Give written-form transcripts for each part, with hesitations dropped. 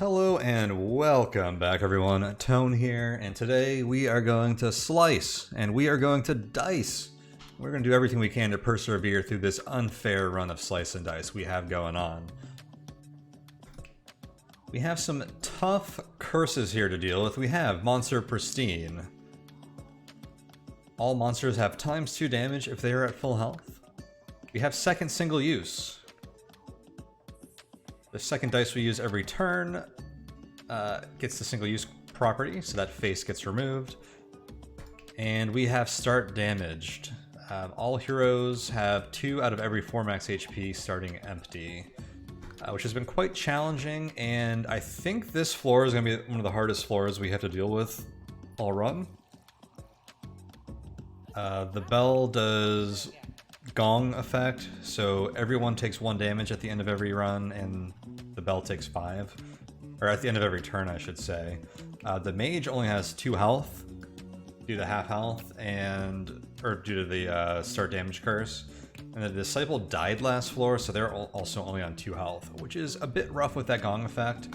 Hello and welcome back everyone, Tone here, and today we are going to slice and we are going to dice. We're going to do everything we can to persevere through this unfair run of slice and dice we have going on. We have some tough curses here to deal with. We have Monster Pristine. All monsters have ×2 damage if they are at full health. We have second single use. The second dice we use every turn gets the single use property, so that face gets removed. And we have start damaged. All heroes have 2 out of every 4 max HP starting empty, which has been quite challenging, and I think this floor is going to be one of the hardest floors we have to deal with all run. The bell does gong effect, so everyone takes 1 damage at the end of every run, and the bell takes 5. Or at the end of every turn, I should say. The mage only has 2 health, due to half health, or due to the start damage curse. And the disciple died last floor, so they're also only on 2 health, which is a bit rough with that gong effect.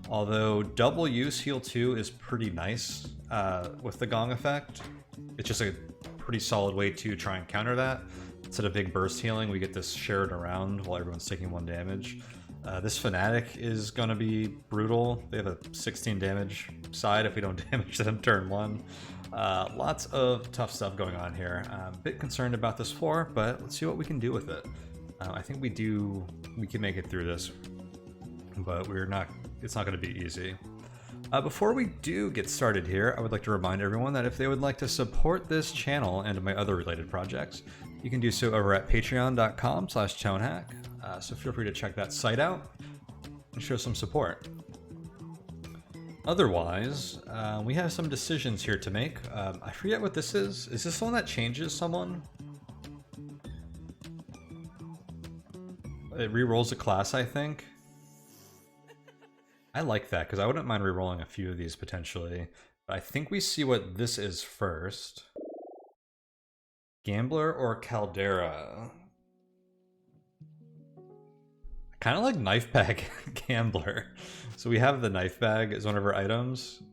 Although double use heal 2 is pretty nice with the gong effect. It's just a pretty solid way to try and counter that. Instead of big burst healing, we get this shared around while everyone's taking 1 damage. This Fanatic is going to be brutal. They have a 16 damage side if we don't damage them turn 1. Lots of tough stuff going on here. I'm a bit concerned about this floor, but let's see what we can do with it. I think we can make it through this, but it's not going to be easy. Before we do get started here, I would like to remind everyone that if they would like to support this channel and my other related projects, you can do so over at patreon.com/tonehack. So feel free to check that site out and show some support. Otherwise, we have some decisions here to make. I forget what this is. Is this the one that changes someone? It re-rolls a class, I think. I like that, because I wouldn't mind re-rolling a few of these potentially. But I think we see what this is first. Gambler or Caldera? I kind of like Knife Bag Gambler. So we have the Knife Bag as one of our items.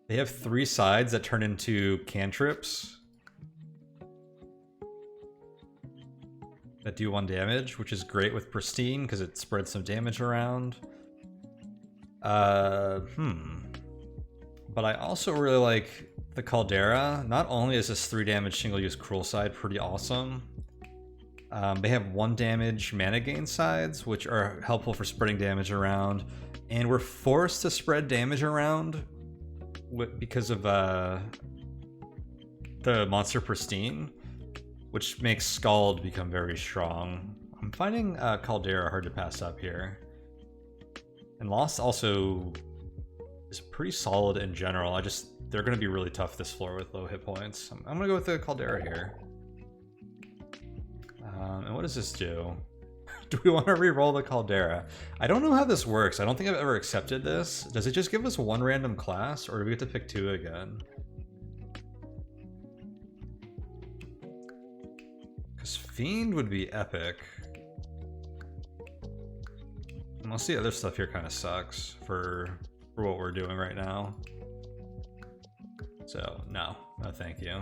They have 3 sides that turn into cantrips that do 1 damage, which is great with Pristine because it spreads some damage around. But I also really like the Caldera. Not only is this 3 damage single use cruel side pretty awesome, they have 1 damage mana gain sides, which are helpful for spreading damage around, and we're forced to spread damage around because of the Monster Pristine, which makes Scald become very strong. I'm finding Caldera hard to pass up here. And Lost also is pretty solid in general. They're going to be really tough this floor with low hit points. I'm going to go with the Caldera here. And what does this do? Do we want to re-roll the Caldera? I don't know how this works. I don't think I've ever accepted this. Does it just give us 1 random class, or do we get to pick 2 again? Because Fiend would be epic. And most of the other stuff here kind of sucks for what we're doing right now. So, no thank you.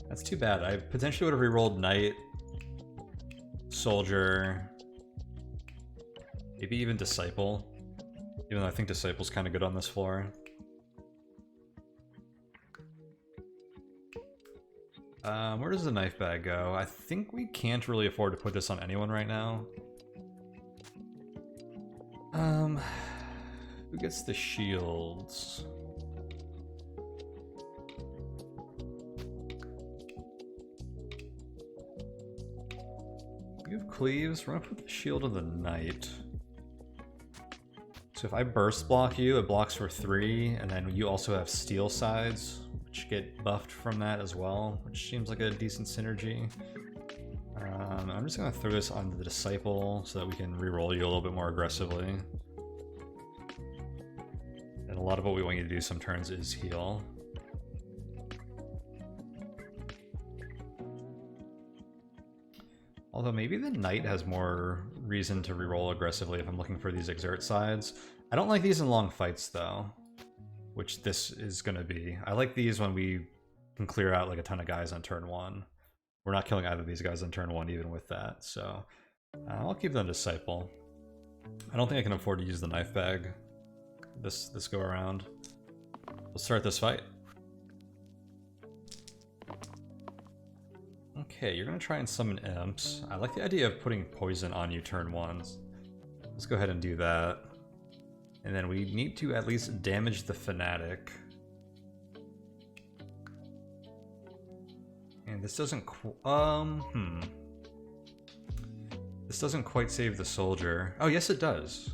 That's too bad. I potentially would have re-rolled Knight, Soldier, maybe even Disciple, even though I think Disciple's kind of good on this floor. Where does the Knife Bag go? I think we can't really afford to put this on anyone right now. Who gets the shields? You have Cleaves. We're gonna put the shield on the Knight. So if I burst block you, it blocks for 3, and then you also have steel sides, which get buffed from that as well, which seems like a decent synergy. I'm just gonna throw this on the Disciple so that we can re-roll you a little bit more aggressively. And a lot of what we want you to do some turns is heal. Although maybe the knight has more reason to reroll aggressively if I'm looking for these exert sides. I don't like these in long fights though, which this is going to be. I like these when we can clear out like a ton of guys on turn 1. We're not killing either of these guys on turn 1 even with that, so I'll keep them Disciple. I don't think I can afford to use the knife bag this go around. Let's start this fight. Okay, you're gonna try and summon imps. I like the idea of putting poison on you turn 1. Let's go ahead and do that. And then we need to at least damage the fanatic. And this doesn't This doesn't quite save the soldier. Oh, yes it does.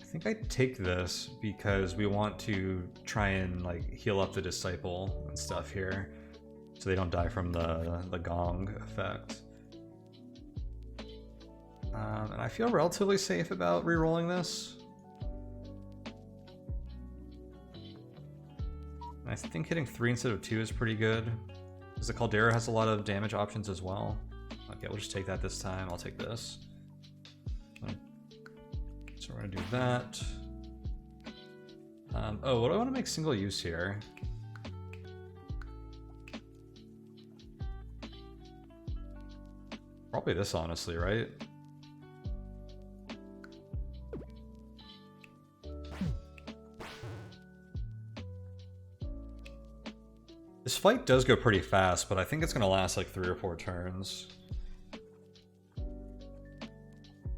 I think I take this because we want to try and like heal up the disciple and stuff here, so they don't die from the gong effect. And I feel relatively safe about re-rolling this. I think hitting 3 instead of 2 is pretty good, because the Caldera has a lot of damage options as well. Okay, we'll just take that this time. I'll take this. So we're gonna do that. Oh, what do I want to make single use here? Probably this, honestly, right? This fight does go pretty fast, but I think it's gonna last like 3 or 4 turns.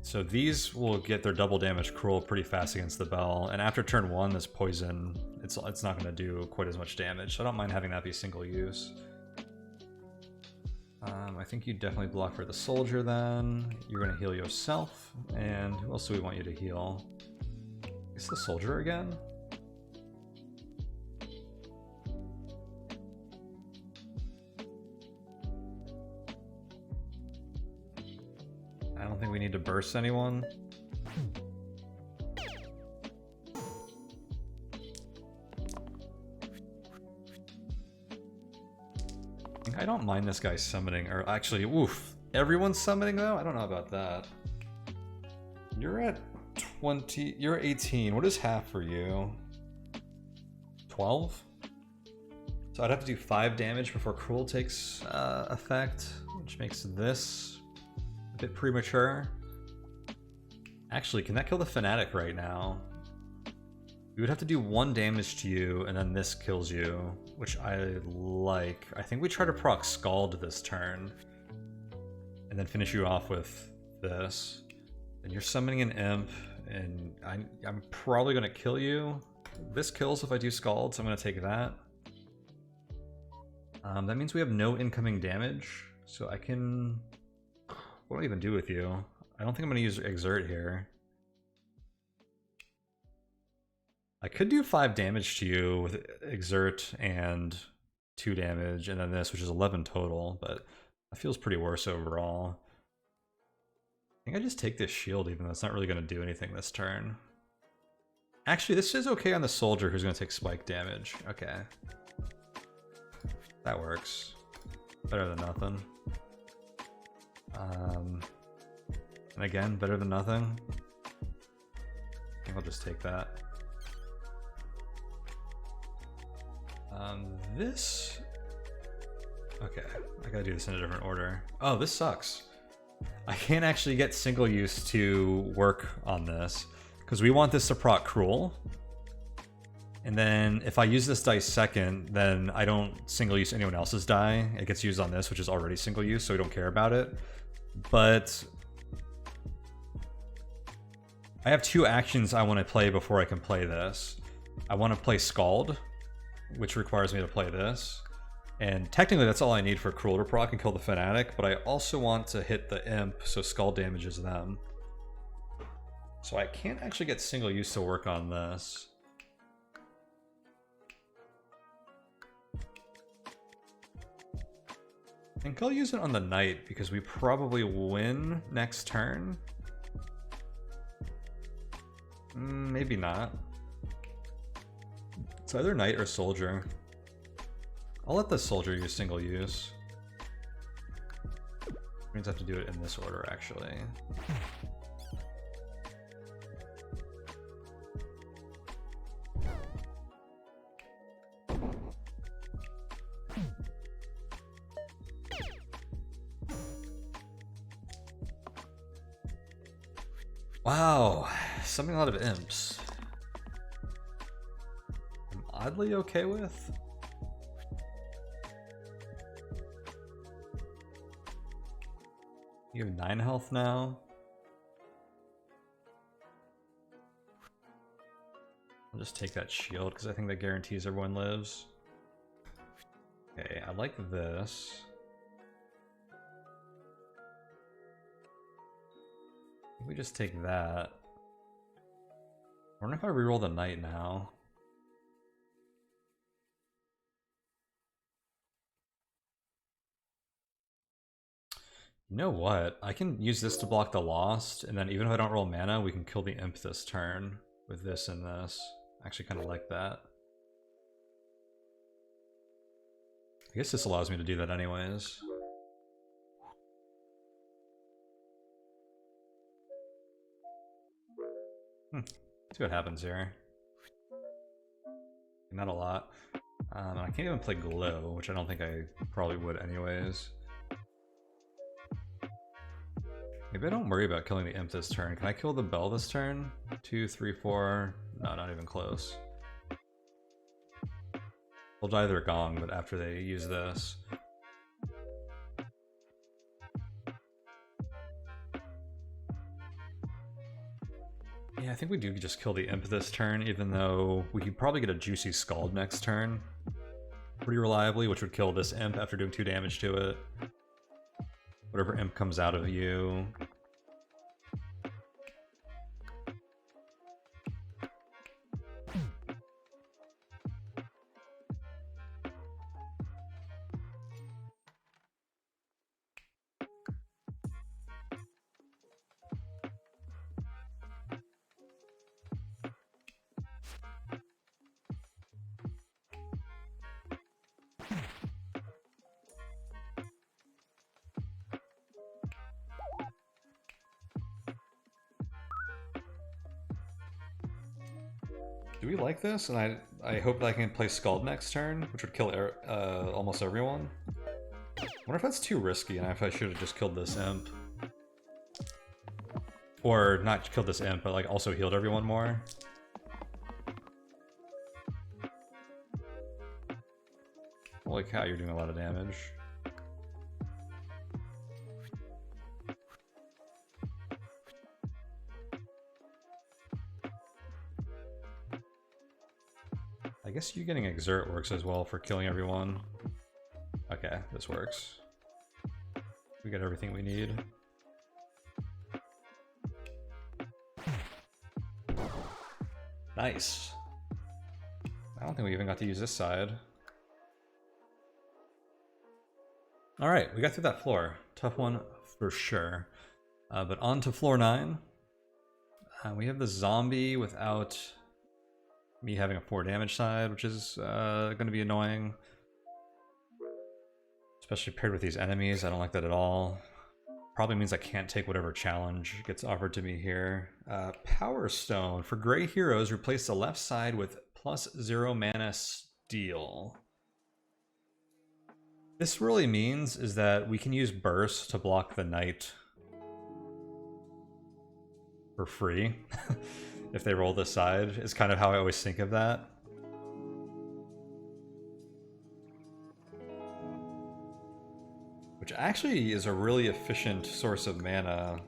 So these will get their double damage cruel pretty fast against the bell, and after turn 1, this poison, it's not gonna do quite as much damage, so I don't mind having that be single use. I think you definitely block for the soldier then. You're gonna heal yourself, and who else do we want you to heal? Is the soldier again? I don't think we need to burst anyone. I don't mind this guy summoning, or actually, oof. Everyone's summoning though? I don't know about that. You're at 20, you're 18. What is half for you? 12? So I'd have to do 5 damage before Cruel takes effect, which makes this a bit premature. Actually, can that kill the Fanatic right now? We would have to do 1 damage to you, and then this kills you, which I like. I think we try to proc Scald this turn, and then finish you off with this. And you're summoning an Imp, and I'm probably going to kill you. This kills if I do Scald, so I'm going to take that. That means we have no incoming damage, so I can... What do I even do with you? I don't think I'm going to use Exert here. I could do 5 damage to you with Exert and 2 damage, and then this, which is 11 total, but that feels pretty worse overall. I think I just take this shield, even though it's not really going to do anything this turn. Actually, this is okay on the soldier, who's going to take spike damage. Okay. That works. Better than nothing. And again, better than nothing. I think I'll just take that. This... Okay, I gotta do this in a different order. Oh, this sucks. I can't actually get single use to work on this, because we want this to proc Cruel. And then if I use this die second, then I don't single use anyone else's die. It gets used on this, which is already single use, so we don't care about it. But I have 2 actions I want to play before I can play this. I want to play Scald, which requires me to play this. And technically that's all I need for Cruel to proc and kill the Fanatic, but I also want to hit the Imp, so Scald damages them. So I can't actually get single use to work on this. I think I'll use it on the Knight, because we probably win next turn. Maybe not. It's either Knight or Soldier. I'll let the Soldier use single use. means I have to do it in this order, actually. Wow, something a lot of imps. I'm oddly okay with. You have 9 health now. I'll just take that shield because I think that guarantees everyone lives. Okay, I like this. We just take that. I wonder if I reroll the knight now. You know what? I can use this to block the lost, and then even if I don't roll mana, we can kill the imp this turn with this and this. I actually kind of like that. I guess this allows me to do that anyways. See what happens here. Not a lot. I can't even play glow, which I don't think I probably would anyways. Maybe I don't worry about killing the imp this turn. Can I kill the bell this turn? 2, 3, 4. No, not even close. They'll die their gong, but after they use this. Yeah, I think we do just kill the imp this turn, even though we could probably get a juicy scald next turn pretty reliably, which would kill this imp after doing 2 damage to it. Whatever imp comes out of you. Do we like this? And I hope that I can play Scald next turn, which would kill almost everyone. I wonder if that's too risky, and if I should have just killed this imp. Or not killed this imp, but like also healed everyone more. Holy cow, you're doing a lot of damage. I guess you getting Exert works as well for killing everyone. Okay, this works. We got everything we need. Nice. I don't think we even got to use this side. Alright, we got through that floor. Tough one for sure. But on to floor 9. We have the zombie without me having a 4 damage side, which is going to be annoying. Especially paired with these enemies, I don't like that at all. Probably means I can't take whatever challenge gets offered to me here. Power Stone. For gray heroes, replace the left side with +0 mana steal. This really means is that we can use Burst to block the knight for free. If they roll this side, is kind of how I always think of that. Which actually is a really efficient source of mana,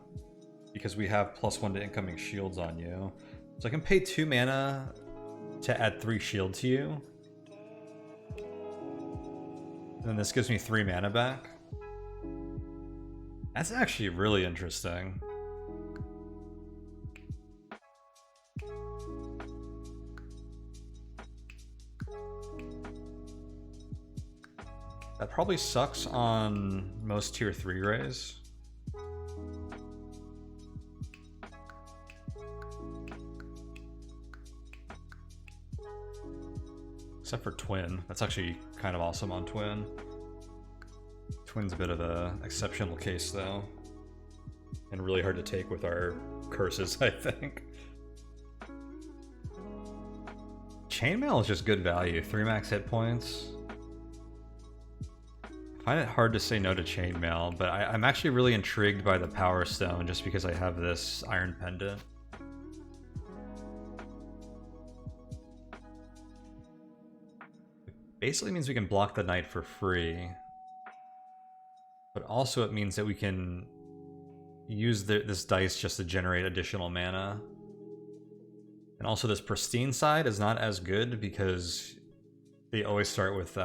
because we have +1 to incoming shields on you. So I can pay 2 mana to add 3 shield to you. And then this gives me 3 mana back. That's actually really interesting. That probably sucks on most tier 3 rays. Except for Twin. That's actually kind of awesome on Twin. Twin's a bit of a exceptional case though. And really hard to take with our curses, I think. Chainmail is just good value. 3 max hit points. I find it hard to say no to chainmail, but I'm actually really intrigued by the Power Stone just because I have this Iron Pendant. It basically means we can block the Knight for free. But also it means that we can use this dice just to generate additional mana. And also this pristine side is not as good because they always start with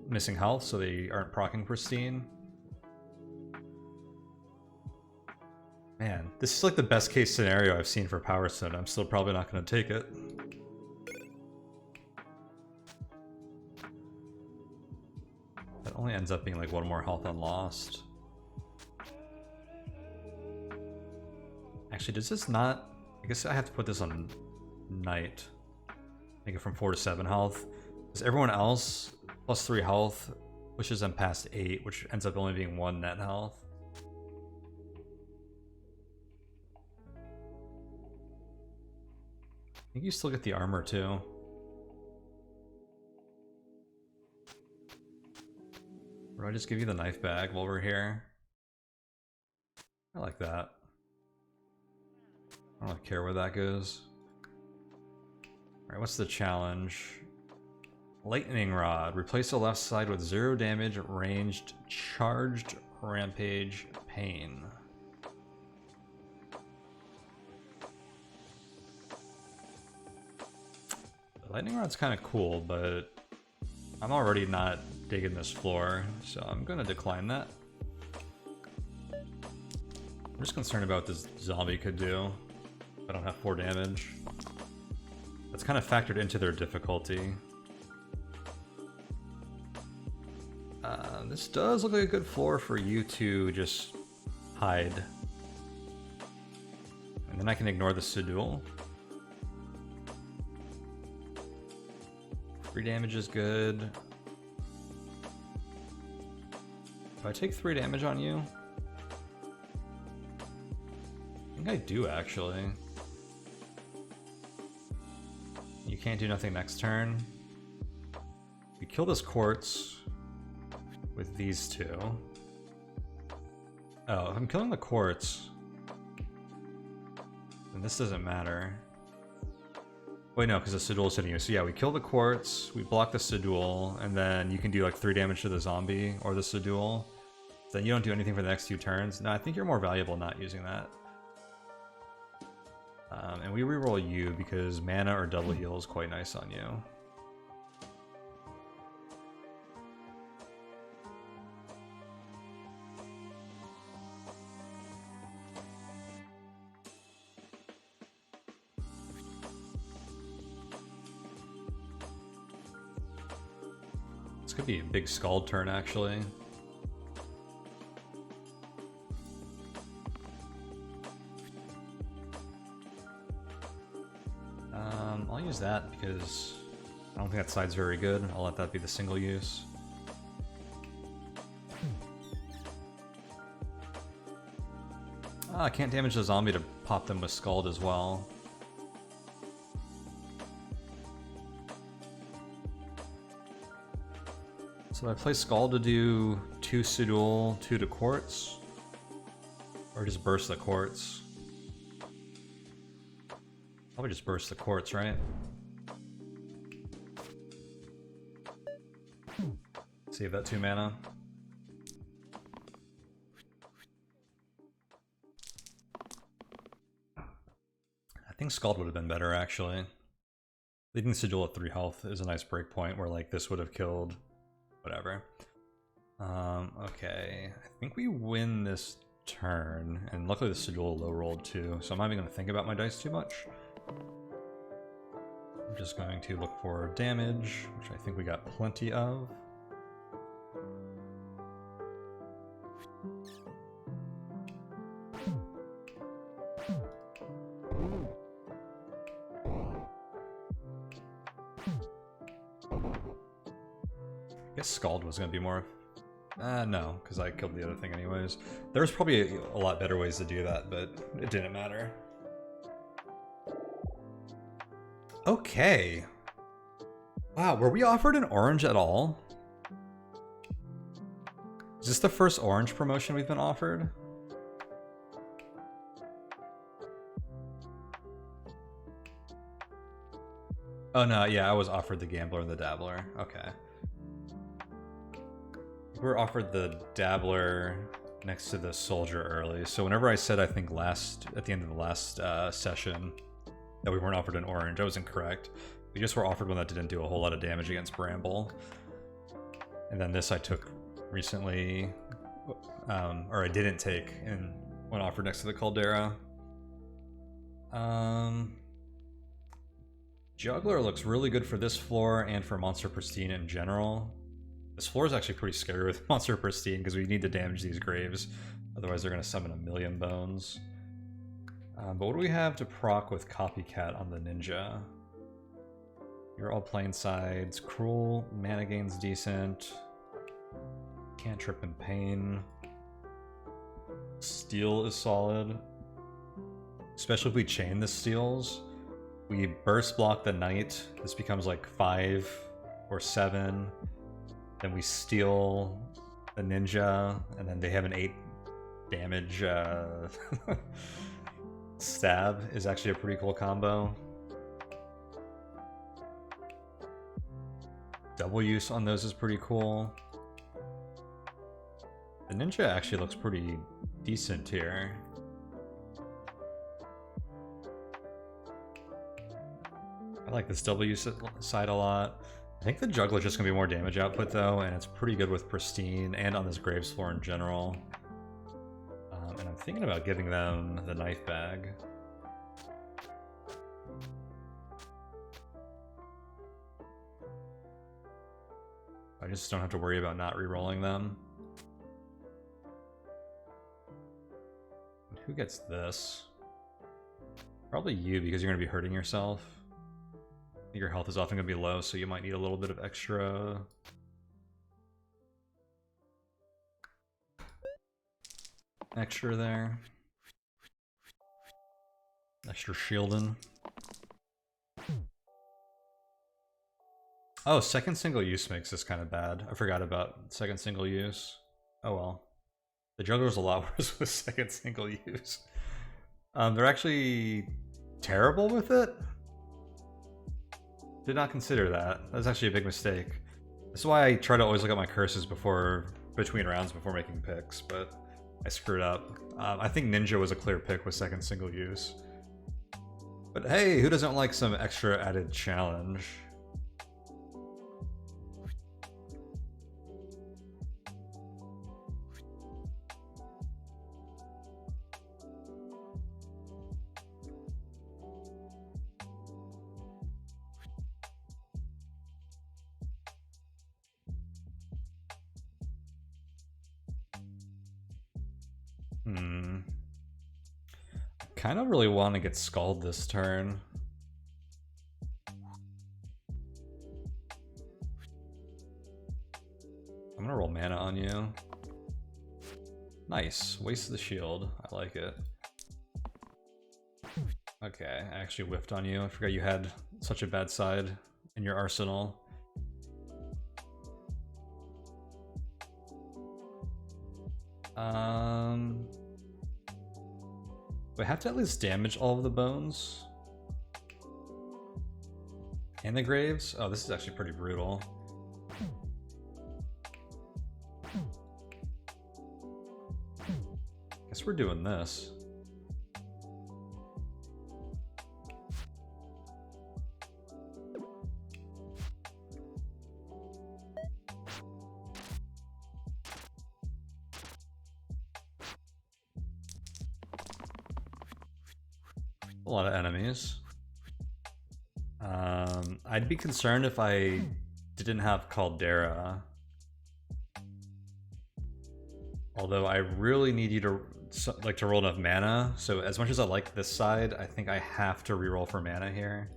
missing health, so they aren't proccing pristine. Man, this is like the best case scenario I've seen for Power Stone. I'm still probably not going to take it. That only ends up being like 1 more health on Lost. Actually, does this not... I guess I have to put this on Knight. Make it from 4 to 7 health. Because everyone else, plus 3 health, pushes them past 8, which ends up only being 1 net health. I think you still get the armor too. Or do I just give you the knife bag while we're here? I like that. I don't really care where that goes. Alright, what's the challenge? Lightning Rod. Replace the left side with 0 damage, ranged, charged, rampage, pain. The Lightning Rod's kind of cool, but I'm already not digging this floor, so I'm gonna decline that. I'm just concerned about what this zombie could do. I don't have 4 damage. That's kind of factored into their difficulty. This does look like a good floor for you to just hide. And then I can ignore the Sidul. 3 damage is good. Do I take 3 damage on you? I think I do, actually. You can't do nothing next turn. We kill this quartz with these 2. Oh, if I'm killing the quartz, then this doesn't matter. Wait, no, because the Sidul is hitting you. So yeah, we kill the quartz, we block the Sidul, and then you can do like 3 damage to the zombie or the Sidul. Then you don't do anything for the next 2 turns. No, I think you're more valuable not using that. And we reroll you because mana or double heal is quite nice on you. This could be a big Scald turn, actually. I'll use that because I don't think that side's very good. I'll let that be the single use. I can't damage the zombie to pop them with Scald as well. So I play Scald to do 2 Sidul, 2 to Quartz, or just burst the Quartz. Probably just burst the Quartz, right? Save that 2 mana. I think Scald would have been better, actually. Leaving Sigil at 3 health is a nice break point where like this would have killed whatever. Okay, I think we win this turn, and luckily the Sigil low rolled too, so I'm not even going to think about my dice too much. I'm just going to look for damage, which I think we got plenty of. I guess Scald was going to be more No, because I killed the other thing anyways. There's probably a lot better ways to do that, but it didn't matter. Okay. Wow, were we offered an orange at all? Is this the first orange promotion we've been offered? Oh no, yeah, I was offered the Gambler and the Dabbler. Okay. We were offered the Dabbler next to the Soldier early, so whenever I said, I think at the end of the last session, that we weren't offered an orange, I was incorrect. We just were offered one that didn't do a whole lot of damage against Bramble. And then this I took recently, or I didn't take, and when offered next to the Caldera. Juggler looks really good for this floor and for Monster Pristine in general. This floor is actually pretty scary with Monster Pristine because we need to damage these graves, otherwise they're going to summon a million bones. But what do we have to proc with Copycat on the Ninja? You're all plain sides. Cruel, mana gain's decent. Cantrip and Pain. Steel is solid. Especially if we chain the steals. We burst block the Knight. This becomes like 5 or 7. Then we steal the Ninja, and then they have an 8 damage stab is actually a pretty cool combo. Double use on those is pretty cool. The Ninja actually looks pretty decent here. I like this double use side a lot. I think the Juggler's just gonna be more damage output though, and it's pretty good with Pristine and on this Graves floor in general. And I'm thinking about giving them the Knife Bag. I just don't have to worry about not re-rolling them. And who gets this? Probably you, because you're going to be hurting yourself. Your health is often going to be low, so you might need a little bit of extra... extra there. Extra shielding. Oh, second single use makes this kind of bad. I forgot about second single use. Oh well. The Juggler's a lot worse with second single use. They're actually terrible with it. Did not consider that. That's actually a big mistake. That's why I try to always look at my curses between rounds before making picks, but I screwed up. I think Ninja was a clear pick with second single use. But hey, who doesn't like some extra added challenge? I kind of really want to get Scald this turn. I'm gonna roll mana on you. Nice. Waste the shield. I like it. Okay, I actually whiffed on you. I forgot you had such a bad side in your arsenal. We have to at least damage all of the bones. And the graves? Oh, this is actually pretty brutal. Guess we're doing this. A lot of enemies. I'd be concerned if I didn't have Caldera. Although I really need you to roll enough mana. So as much as I like this side, I think I have to reroll for mana here.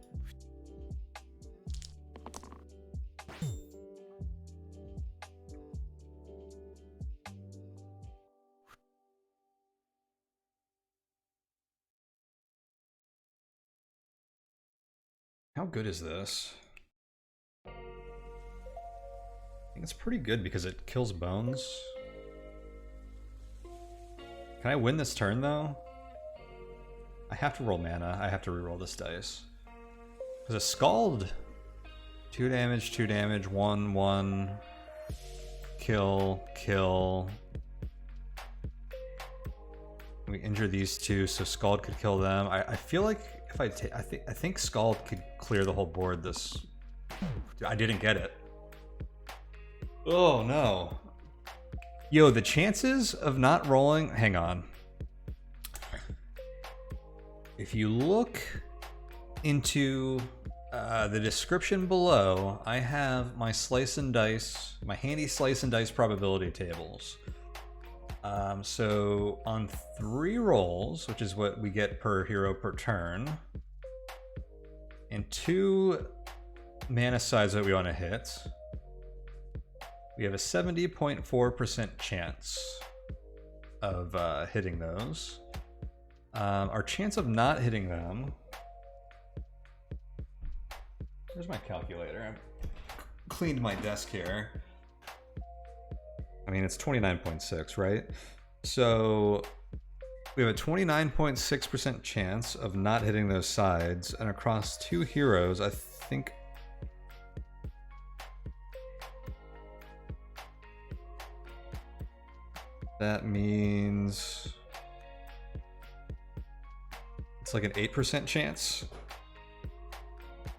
How good is this? I think it's pretty good because it kills bones. Can I win this turn though? I have to roll mana. I have to reroll this dice. Because a Scald, 2 damage, 1, 1, kill, kill. We injure these two, so Scald could kill them. I feel like if I think Scald could clear the whole board. This, I didn't get it. Oh no. Yo, the chances of not rolling, hang on. If you look into the description below, I have my slice and dice, my handy slice and dice probability tables. So on 3 rolls, which is what we get per hero per turn, and 2 mana sides that we want to hit, we have a 70.4% chance of hitting those. Our chance of not hitting them... Where's my calculator? I cleaned my desk here. I mean, it's 29.6, right? So we have a 29.6% chance of not hitting those sides, and across 2 heroes, I think... that means... it's like an 8% chance.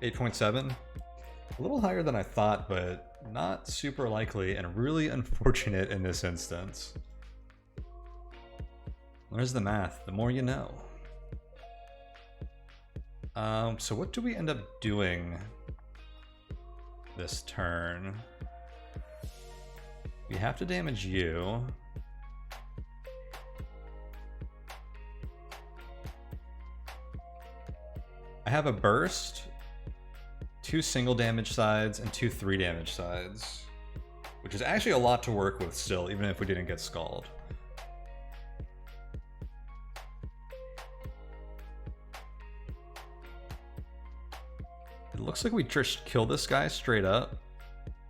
8.7. A little higher than I thought, but not super likely and really unfortunate in this instance. Where's the math? The more you know. So what do we end up doing this turn? We have to damage you. I have a burst, 2 single damage sides, and 2 3 damage sides, which is actually a lot to work with still, even if we didn't get Scald. It looks like we just kill this guy straight up,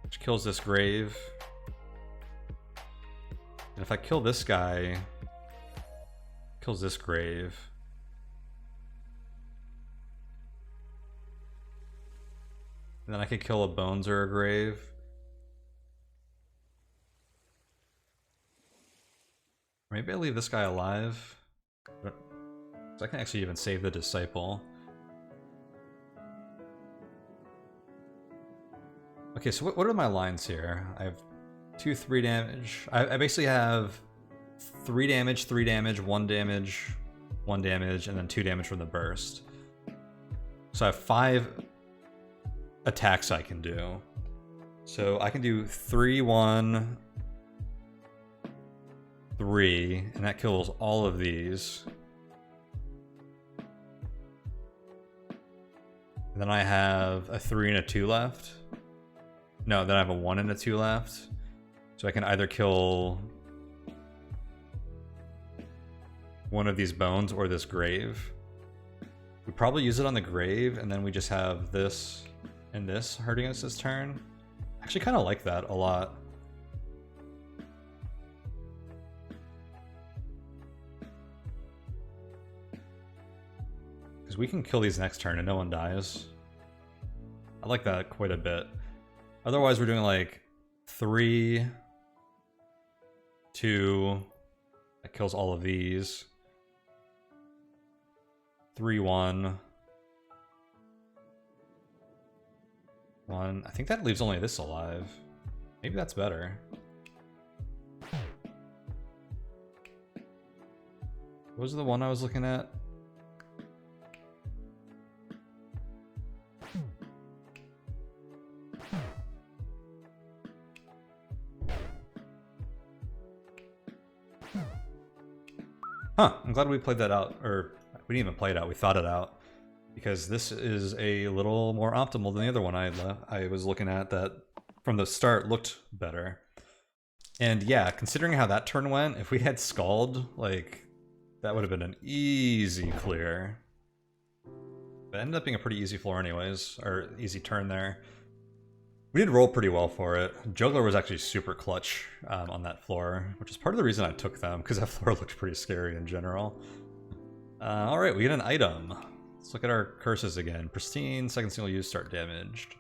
which kills this grave. And if I kill this guy, kills this grave. And then I could kill a bones or a grave. Maybe I leave this guy alive. So I can actually even save the disciple. Okay, so what are my lines here? I have 2 3 damage. I basically have 3 damage, 3 damage, 1 damage, 1 damage, and then 2 damage from the burst. So I have 5 attacks I can do. So I can do 3, 1, 3, and that kills all of these. And then I have a 3 and a 2 left. No, then I have a 1 and a 2 left. So I can either kill one of these bones or this grave. We probably use it on the grave, and then we just have this and this hurting us this turn. I actually kind of like that a lot. Because we can kill these next turn and no one dies. I like that quite a bit. Otherwise we're doing like 3, 2, that kills all of these. 3, 1. 1. I think that leaves only this alive. Maybe that's better. What was the one I was looking at? Huh, I'm glad we played that out, or we didn't even play it out, we thought it out. Because this is a little more optimal than the other one I was looking at that from the start looked better. And yeah, considering how that turn went, if we had Scald, like, that would have been an easy clear. It ended up being a pretty easy floor anyways, or easy turn there. We did roll pretty well for it. Juggler was actually super clutch on that floor, which is part of the reason I took them, because that floor looked pretty scary in general. Alright, we get an item. Let's look at our curses again. Pristine, second single use, start damaged.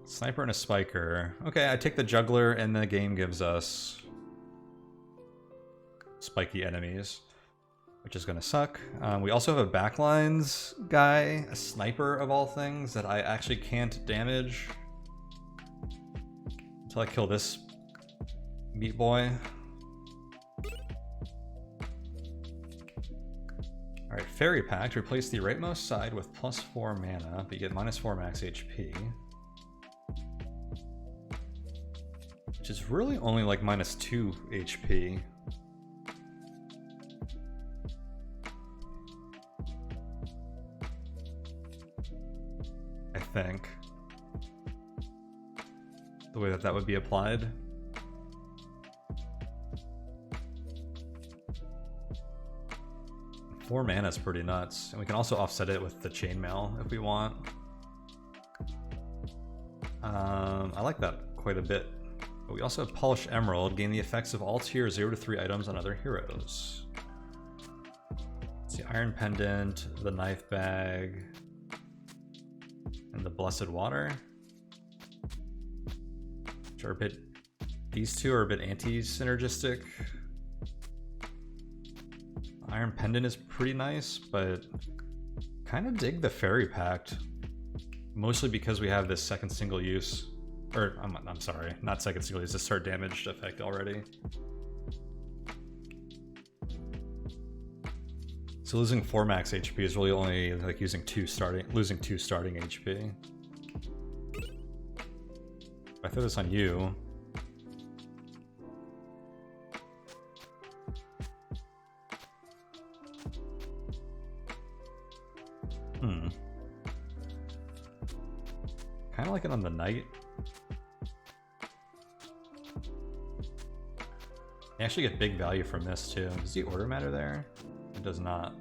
Sniper and a spiker. Okay, I take the juggler and the game gives us spiky enemies, which is gonna suck. We also have a backlines guy, a sniper of all things, that I actually can't damage until I kill this meat boy. Alright, Fairy Pact. Replace the rightmost side with +4 mana, but you get -4 max HP. Which is really only like -2 HP. I think. The way that that would be applied. Four mana is pretty nuts, and we can also offset it with the chainmail if we want. I like that quite a bit. But we also have Polished Emerald, gain the effects of all tier 0 to 3 items on other heroes. It's the Iron Pendant, the Knife Bag, and the Blessed Water. Which are a bit... These two are a bit anti-synergistic. Iron Pendant is pretty nice, but kind of dig the Fairy Pact. Mostly because we have this second single use. Or, I'm sorry, not second single use, the start damaged effect already. So losing 4 max HP is really only like losing 2 starting HP. If I throw this on you... Kind of like it on the Knight. You actually get big value from this too. Does the order matter there? It does not.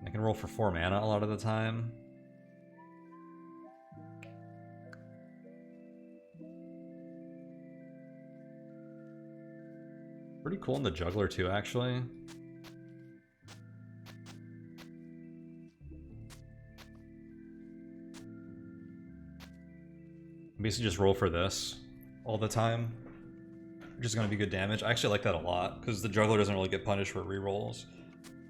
I can roll for 4 mana a lot of the time. Pretty cool in the juggler too, actually. Basically just roll for this all the time, which is going to be good damage. I actually like that a lot, because the juggler doesn't really get punished for rerolls.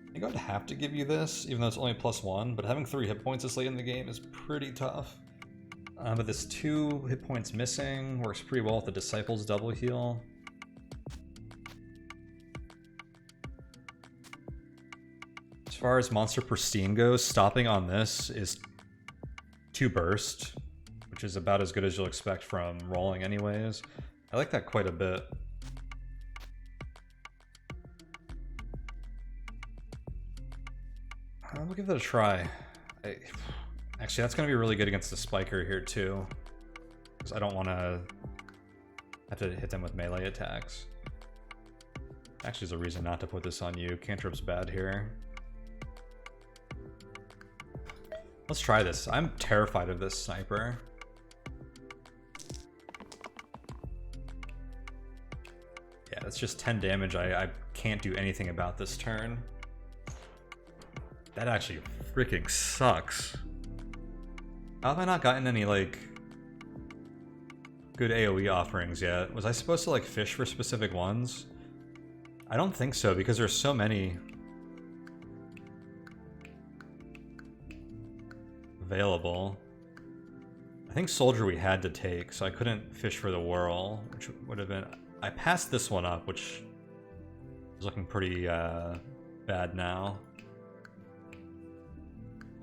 I think I'd have to give you this, even though it's only +1, but having 3 hit points this late in the game is pretty tough. But this 2 hit points missing works pretty well with the Disciples double heal. As far as Monster Pristine goes, stopping on this is 2 burst, which is about as good as you'll expect from rolling anyways. I like that quite a bit. We'll give that a try. Actually, that's going to be really good against the Spiker here too, because I don't want to have to hit them with melee attacks. Actually, there's a reason not to put this on you. Cantrip's bad here. Let's try this. I'm terrified of this sniper. Yeah, that's just 10 damage. I can't do anything about this turn. That actually freaking sucks. How have I not gotten any, like, good AoE offerings yet? Was I supposed to, like, fish for specific ones? I don't think so, because there's so many available. I think Soldier we had to take, so I couldn't fish for the Whirl, which would have been... I passed this one up, which is looking pretty bad now.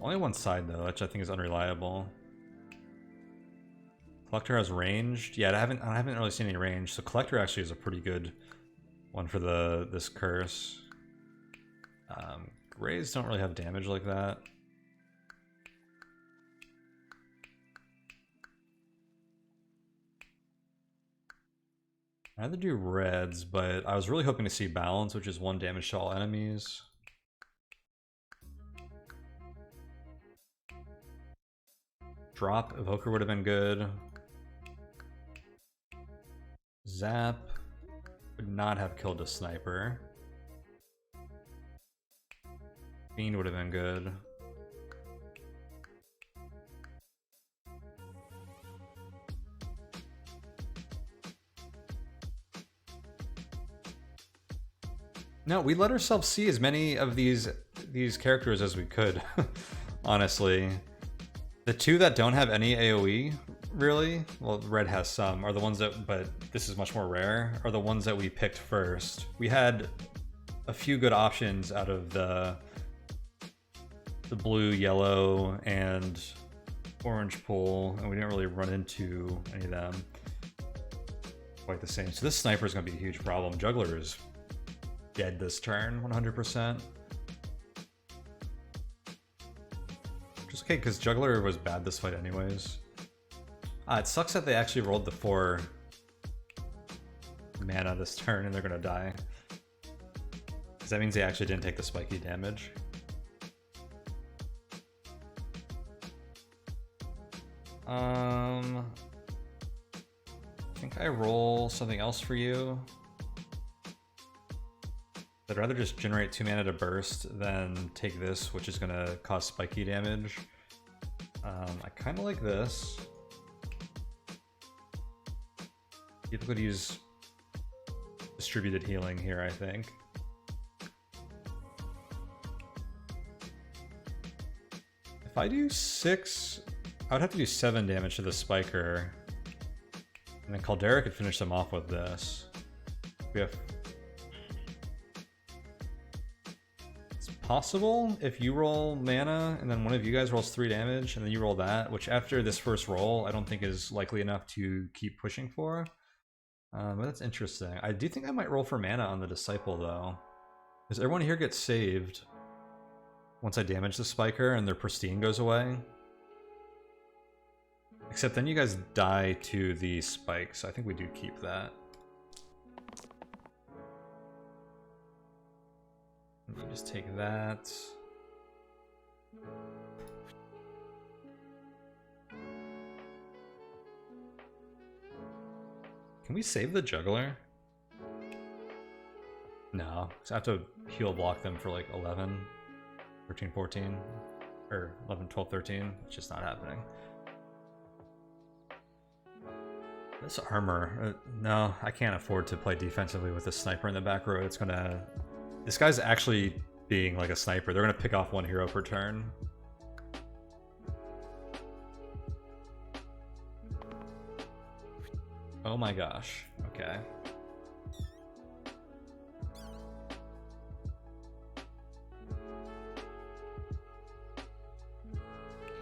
Only one side though, which I think is unreliable. Collector has ranged. Yeah, I haven't really seen any range, so Collector actually is a pretty good one for this curse. Grays don't really have damage like that. I'd rather do reds, but I was really hoping to see balance, which is 1 damage to all enemies. Drop Evoker would have been good. Zap would not have killed a sniper. Fiend would have been good. No, we let ourselves see as many of these characters as we could, honestly. The two that don't have any AoE, really, well, red has some, are the ones that, but this is much more rare, are the ones that we picked first. We had a few good options out of the blue, yellow, and orange pool, and we didn't really run into any of them quite the same. So this sniper is going to be a huge problem. Juggler is dead this turn, 100%. Which is okay, because Juggler was bad this fight anyways. It sucks that they actually rolled the 4 mana this turn and they're going to die. Because that means they actually didn't take the spiky damage. I think I roll something else for you. I'd rather just generate 2 mana to burst than take this, which is going to cause spiky damage. I kind of like this. People could use distributed healing here, I think. If I do 6, I would have to do 7 damage to the spiker. And then Caldera could finish them off with this. We have... It's possible if you roll mana and then one of you guys rolls 3 damage and then you roll that, which after this first roll I don't think is likely enough to keep pushing for. But that's interesting. I do think I might roll for mana on the Disciple though. Because everyone here gets saved once I damage the spiker and their pristine goes away. Except then you guys die to the spike, so I think we do keep that. Let me just take that. Can we save the juggler? No, because I have to heal block them for like 11, 13, 14, or 11, 12, 13. It's just not happening. This armor, no, I can't afford to play defensively with a sniper in the back row. It's gonna... This guy's actually being like a sniper. They're gonna pick off 1 hero per turn. Oh my gosh, okay.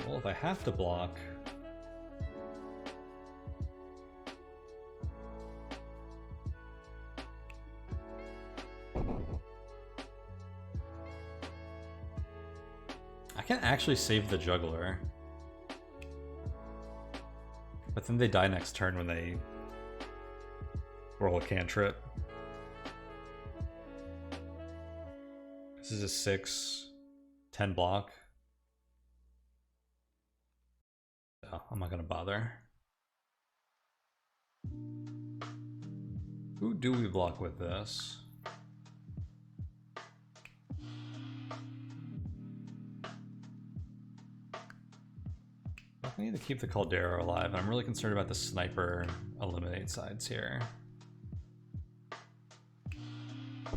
Well, if I have to block... I can actually save the juggler. But then they die next turn when they roll a cantrip. This is a 6, 10 block. So I'm not gonna bother. Who do we block with this? I need to keep the Caldera alive. I'm really concerned about the sniper eliminate sides here. I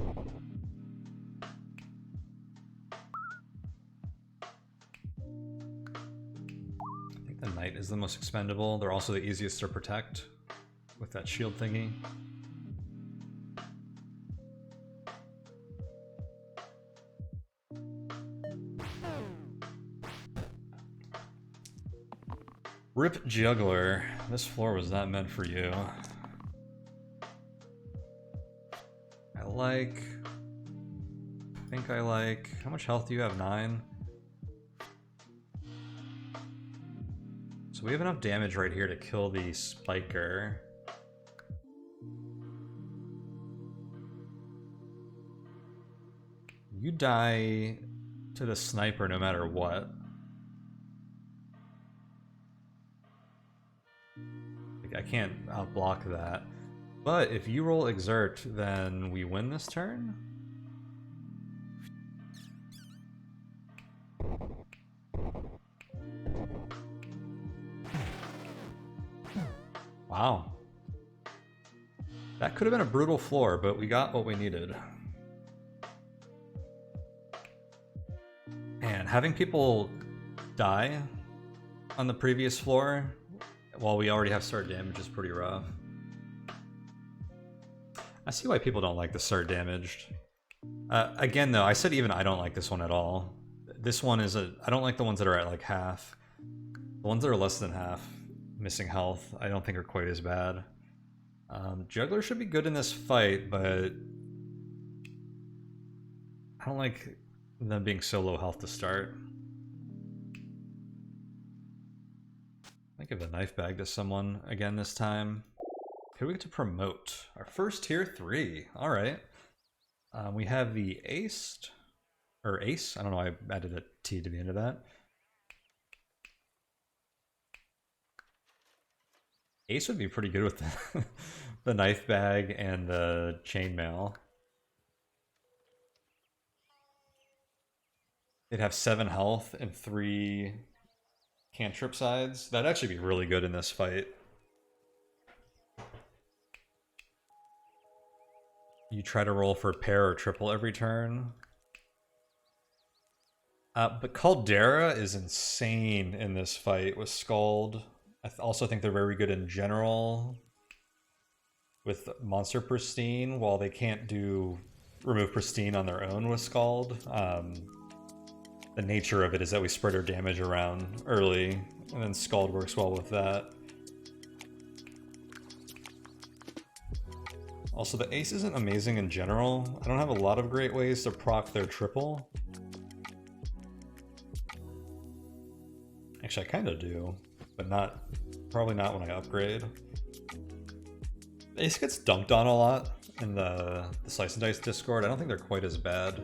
think the knight is the most expendable. They're also the easiest to protect with that shield thingy. Rip Juggler. This floor was not meant for you. I think I like... How much health do you have? 9? So we have enough damage right here to kill the spiker. You die to the sniper no matter what. Like, I can't block that. But if you roll Exert, then we win this turn? Wow. That could have been a brutal floor, but we got what we needed. And having people die on the previous floor while we already have start damage is pretty rough. I see why people don't like the start damaged. Again, though, I said even I don't like this one at all. This one is I don't like the ones that are at like half. The ones that are less than half, missing health, I don't think are quite as bad. Juggler should be good in this fight, but I don't like them being so low health to start. I give the knife bag to someone again this time. Who do we get to promote? Our first tier 3. All right. We have the Ace, or Ace. I don't know. I added a T to the end of that. Ace would be pretty good with the knife bag and the chainmail. They'd have 7 health and 3 cantrip sides. That'd actually be really good in this fight. You try to roll for pair or triple every turn. But Caldera is insane in this fight with Scald. I also think they're very good in general with Monster Pristine, while they can't do remove Pristine on their own with Scald. The nature of it is that we spread our damage around early, and then Scald works well with that. Also, the Ace isn't amazing in general. I don't have a lot of great ways to proc their triple. Actually, I kind of do, but probably not when I upgrade. Ace gets dunked on a lot in the Slice and Dice Discord. I don't think they're quite as bad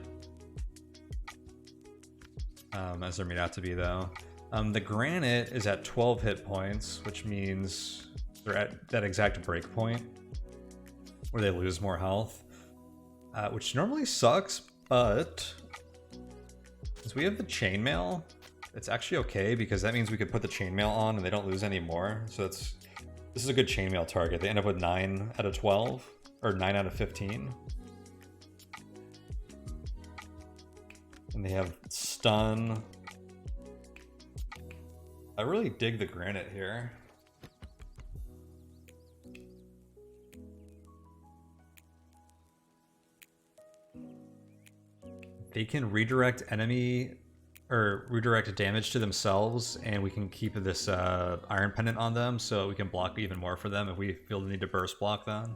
as they're made out to be, though. The Granite is at 12 hit points, which means they're at that exact break point where they lose more health, which normally sucks, but since we have the chainmail, it's actually okay, because that means we could put the chainmail on and they don't lose any more. So this is a good chainmail target. They end up with 9 out of 12, or 9 out of 15. And they have stun. I really dig the Granite here. They can redirect enemy or redirect damage to themselves, and we can keep this Iron Pendant on them so we can block even more for them if we feel the need to burst block them.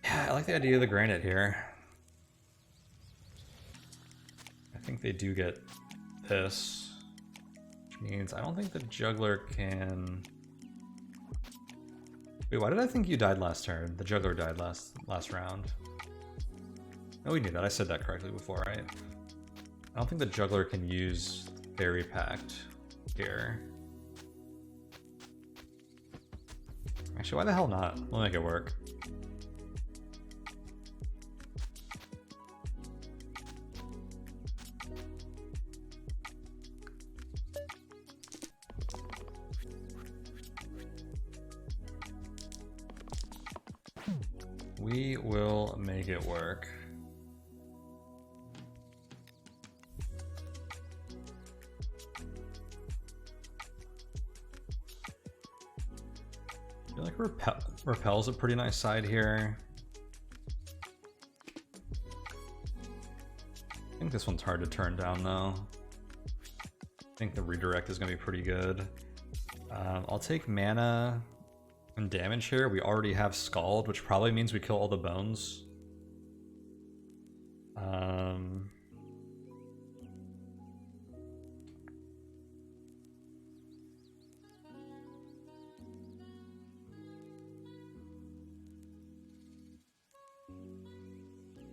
Yeah, I like the idea of the Granite here. I think they do get this, which means I don't think the Juggler can... Wait, why did I think you died last turn? The Juggler died last round. No, we knew that. I said that correctly before, right? I don't think the Juggler can use Fairy Pact here. Actually, why the hell not? We'll make it work. We will make it work. I feel like Repel's a pretty nice side here. I think this one's hard to turn down though. I think the redirect is going to be pretty good. I'll take mana and damage here. We already have Scald, which probably means we kill all the bones.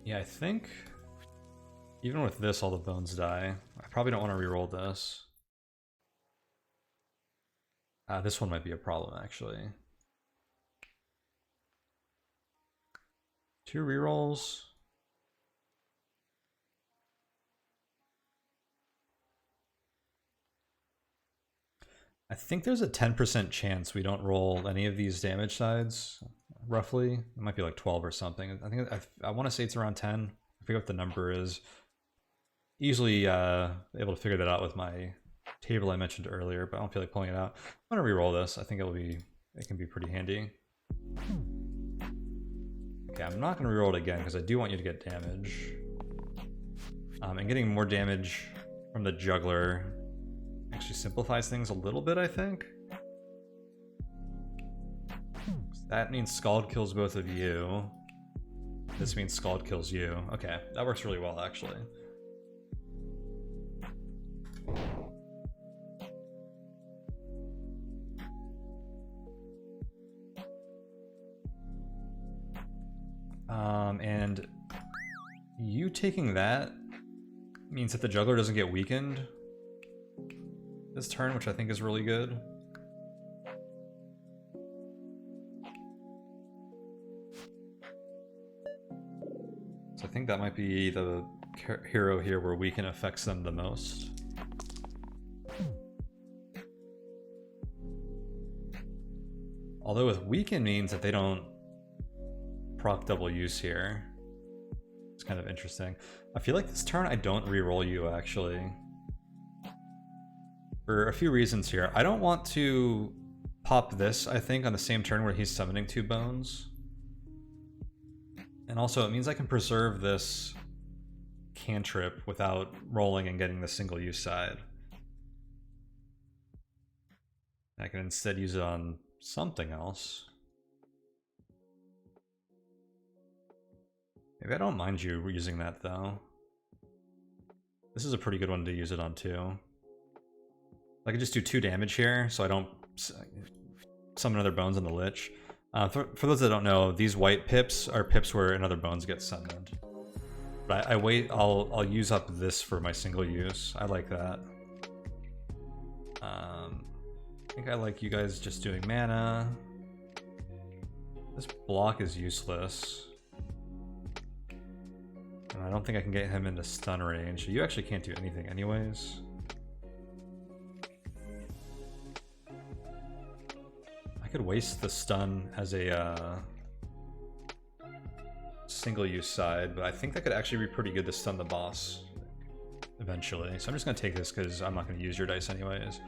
Yeah, I think even with this, all the bones die. I probably don't want to reroll this. This one might be a problem, actually. 2 rerolls. I think there's a 10% chance we don't roll any of these damage sides, roughly. It might be like 12 or something. I want to say it's around 10. I forget what the number is. Easily able to figure that out with my table I mentioned earlier, but I don't feel like pulling it out. I'm gonna re-roll this. I think it can be pretty handy. Okay, I'm not gonna re-roll it again because I do want you to get damage. And getting more damage from the juggler actually simplifies things a little bit, I think. That means Scald kills both of you. This means Scald kills you. Okay, that works really well, actually. And you taking that means that the juggler doesn't get weakened this turn, which I think is really good. So I think that might be the hero here where weaken affects them the most. Although with weaken means that they don't proc double use here. It's kind of interesting. I feel like this turn I don't re-roll you, actually. For a few reasons here. I don't want to pop this, I think, on the same turn where he's summoning 2 bones. And also, it means I can preserve this cantrip without rolling and getting the single use side. I can instead use it on something else. Maybe I don't mind you using that, though. This is a pretty good one to use it on, too. I could just do 2 damage here, so I don't summon other bones on the Lich. For those that don't know, these white pips are pips where another bones get summoned. But I'll use up this for my single use. I like that. I think I like you guys just doing mana. This block is useless. And I don't think I can get him into stun range. You actually can't do anything anyways. I could waste the stun as a single use side, but I think that could actually be pretty good to stun the boss eventually. So I'm just going to take this because I'm not going to use your dice anyways.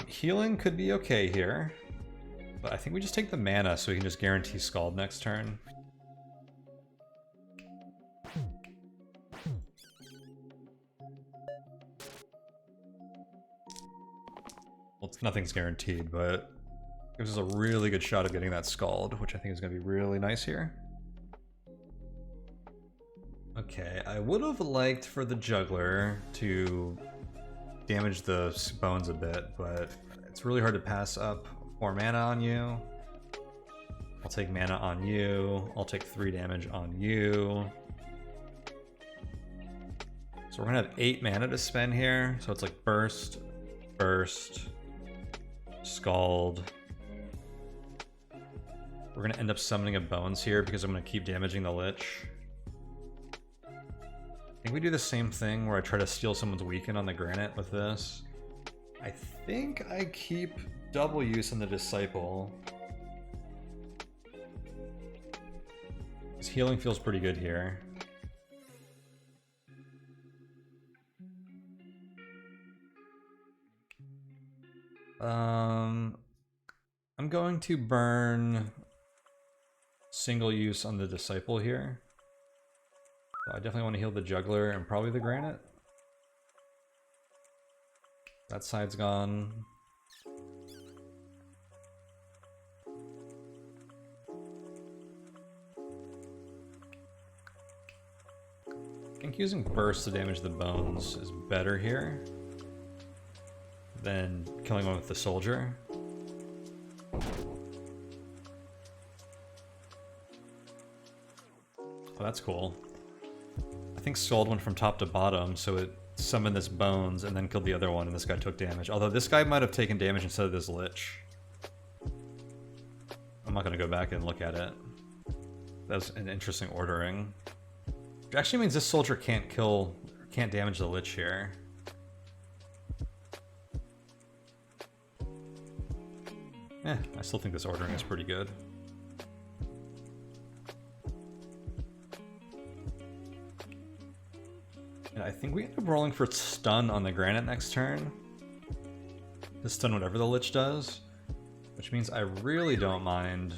Healing could be okay here, but I think we just take the mana so we can just guarantee Scald next turn. Well, nothing's guaranteed, but it gives us a really good shot of getting that Scald, which I think is going to be really nice here. Okay, I would have liked for the juggler to damage the bones a bit, but it's really hard to pass up 4 mana on you. I'll take mana on you. I'll take 3 damage on you. So we're gonna have 8 mana to spend here. So it's like burst, burst, Scald. We're gonna end up summoning a bones here because I'm gonna keep damaging the Lich. I think we do the same thing where I try to steal someone's weaken on the granite with this. I think I keep double use on the disciple. His healing feels pretty good here. I'm going to burn single use on the disciple here. So I definitely want to heal the juggler and probably the granite. That side's gone. I think using burst to damage the bones is better here than killing one with the soldier. Oh, that's cool. I think Scald went from top to bottom, so it summon this Bones and then killed the other one, and this guy took damage. Although this guy might have taken damage instead of this Lich. I'm not gonna go back and look at it. That's an interesting ordering. Which actually means this soldier can't damage the Lich here. I still think this ordering is pretty good. And I think we end up rolling for stun on the Granite next turn. To stun whatever the Lich does. Which means I really don't mind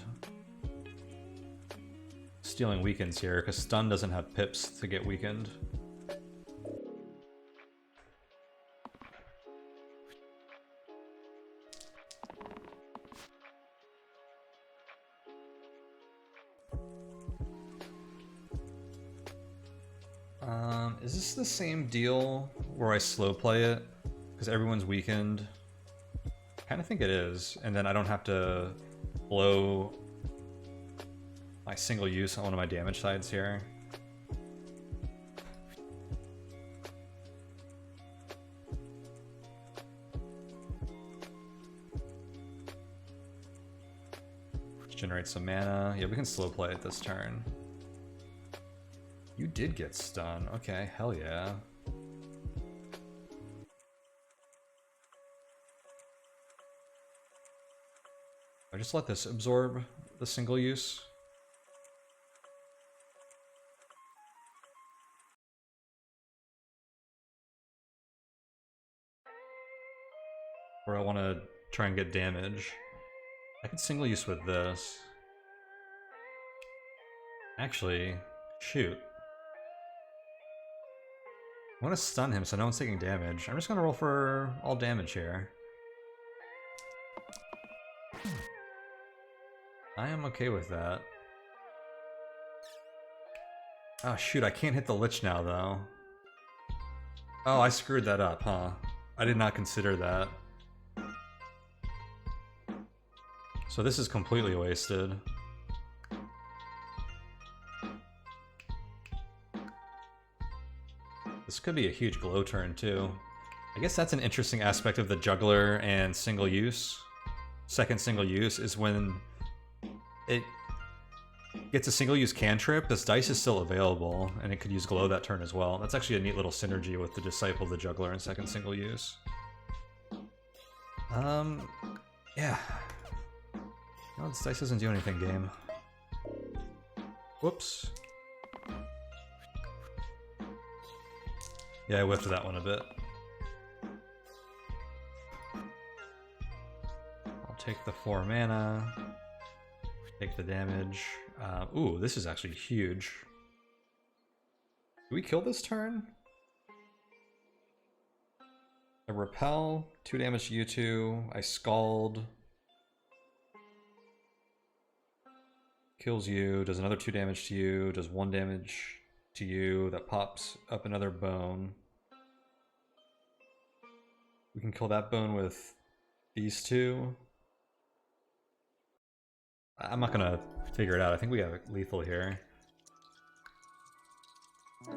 stealing weakens here, because stun doesn't have pips to get weakened. Is this the same deal where I slow play it? Because everyone's weakened. I kind of think it is, and then I don't have to blow my single use on one of my damage sides here. Generate some mana. Yeah, we can slow play it this turn. You did get stun. Okay, hell yeah. I just let this absorb the single use. Or I want to try and get damage. I could single use with this. Actually, shoot. I want to stun him so no one's taking damage. I'm just going to roll for all damage here. I am okay with that. Oh shoot, I can't hit the Lich now though. Oh, I screwed that up, huh? I did not consider that. So this is completely wasted. This could be a huge glow turn too. I guess that's an interesting aspect of the juggler and single use. Second single use is when it gets a single use cantrip, this dice is still available, and it could use glow that turn as well. That's actually a neat little synergy with the Disciple of the Juggler and second single use. Yeah. No, this dice doesn't do anything, game. Whoops. Yeah, I whiffed that one a bit. I'll take the 4 mana. Take the damage. Ooh, this is actually huge. Do we kill this turn? I repel, 2 damage to you two. I scald. Kills you, does another 2 damage to you, does 1 damage to you, that pops up another bone. We can kill that bone with these two. I'm not gonna figure it out, I think we have lethal here. I'm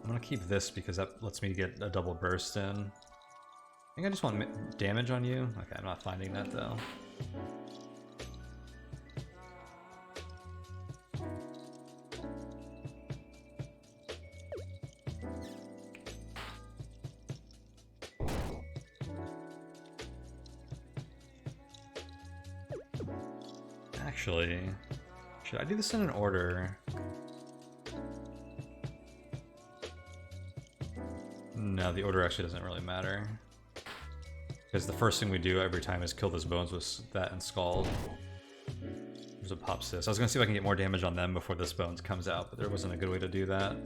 gonna keep this because that lets me get a double burst in. I think I just want damage on you. Okay, I'm not finding that though. Actually, should I do this in an order? No, the order actually doesn't really matter. Because the first thing we do every time is kill those bones with that and Scald. There's a pop sis. I was gonna see if I can get more damage on them before this bones comes out, but there wasn't a good way to do that.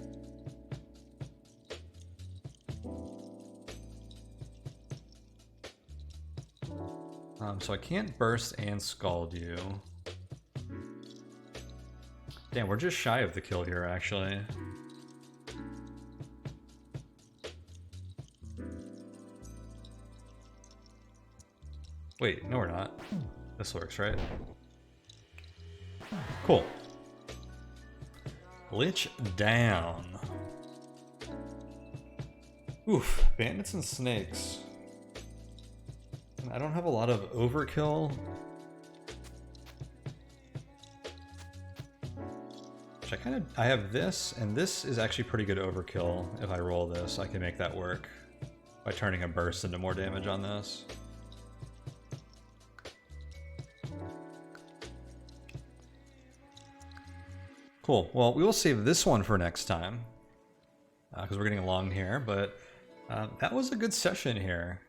So I can't burst and Scald you. Damn, we're just shy of the kill here, actually. Wait, no we're not. This works, right? Cool. Lich down. Oof, bandits and snakes. I don't have a lot of overkill. I have this, and this is actually pretty good overkill. If I roll this, I can make that work by turning a burst into more damage on this. Cool. Well, we will save this one for next time because we're getting along here, but that was a good session here.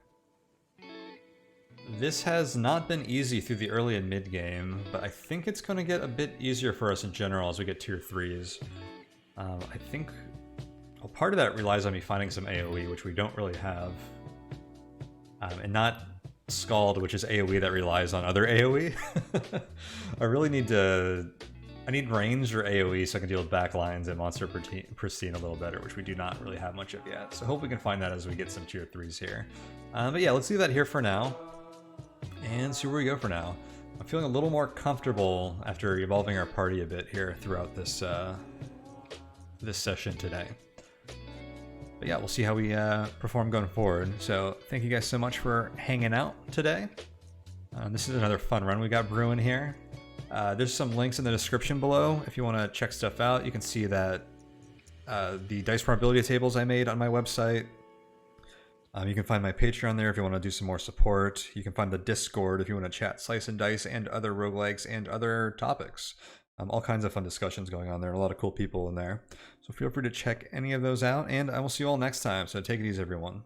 This has not been easy through the early and mid game, but I think it's going to get a bit easier for us in general as we get tier 3s. I think part of that relies on me finding some AoE, which we don't really have. And not Scald, which is AoE that relies on other AoE. I really need I need ranged or AoE so I can deal with backlines and monster pristine a little better, which we do not really have much of yet. So hope we can find that as we get some tier 3s here. But yeah, let's leave that here for now. And see where we go for now. I'm feeling a little more comfortable after evolving our party a bit here throughout this this session today. But yeah, we'll see how we perform going forward. So thank you guys so much for hanging out today. This is another fun run we got brewing here. There's some links in the description below if you want to check stuff out. You can see that the dice probability tables I made on my website. You can find my Patreon there if you want to do some more support. You can find the Discord if you want to chat Slice and Dice and other roguelikes and other topics. All kinds of fun discussions going on there. A lot of cool people in there. So feel free to check any of those out, and I will see you all next time. So take it easy, everyone.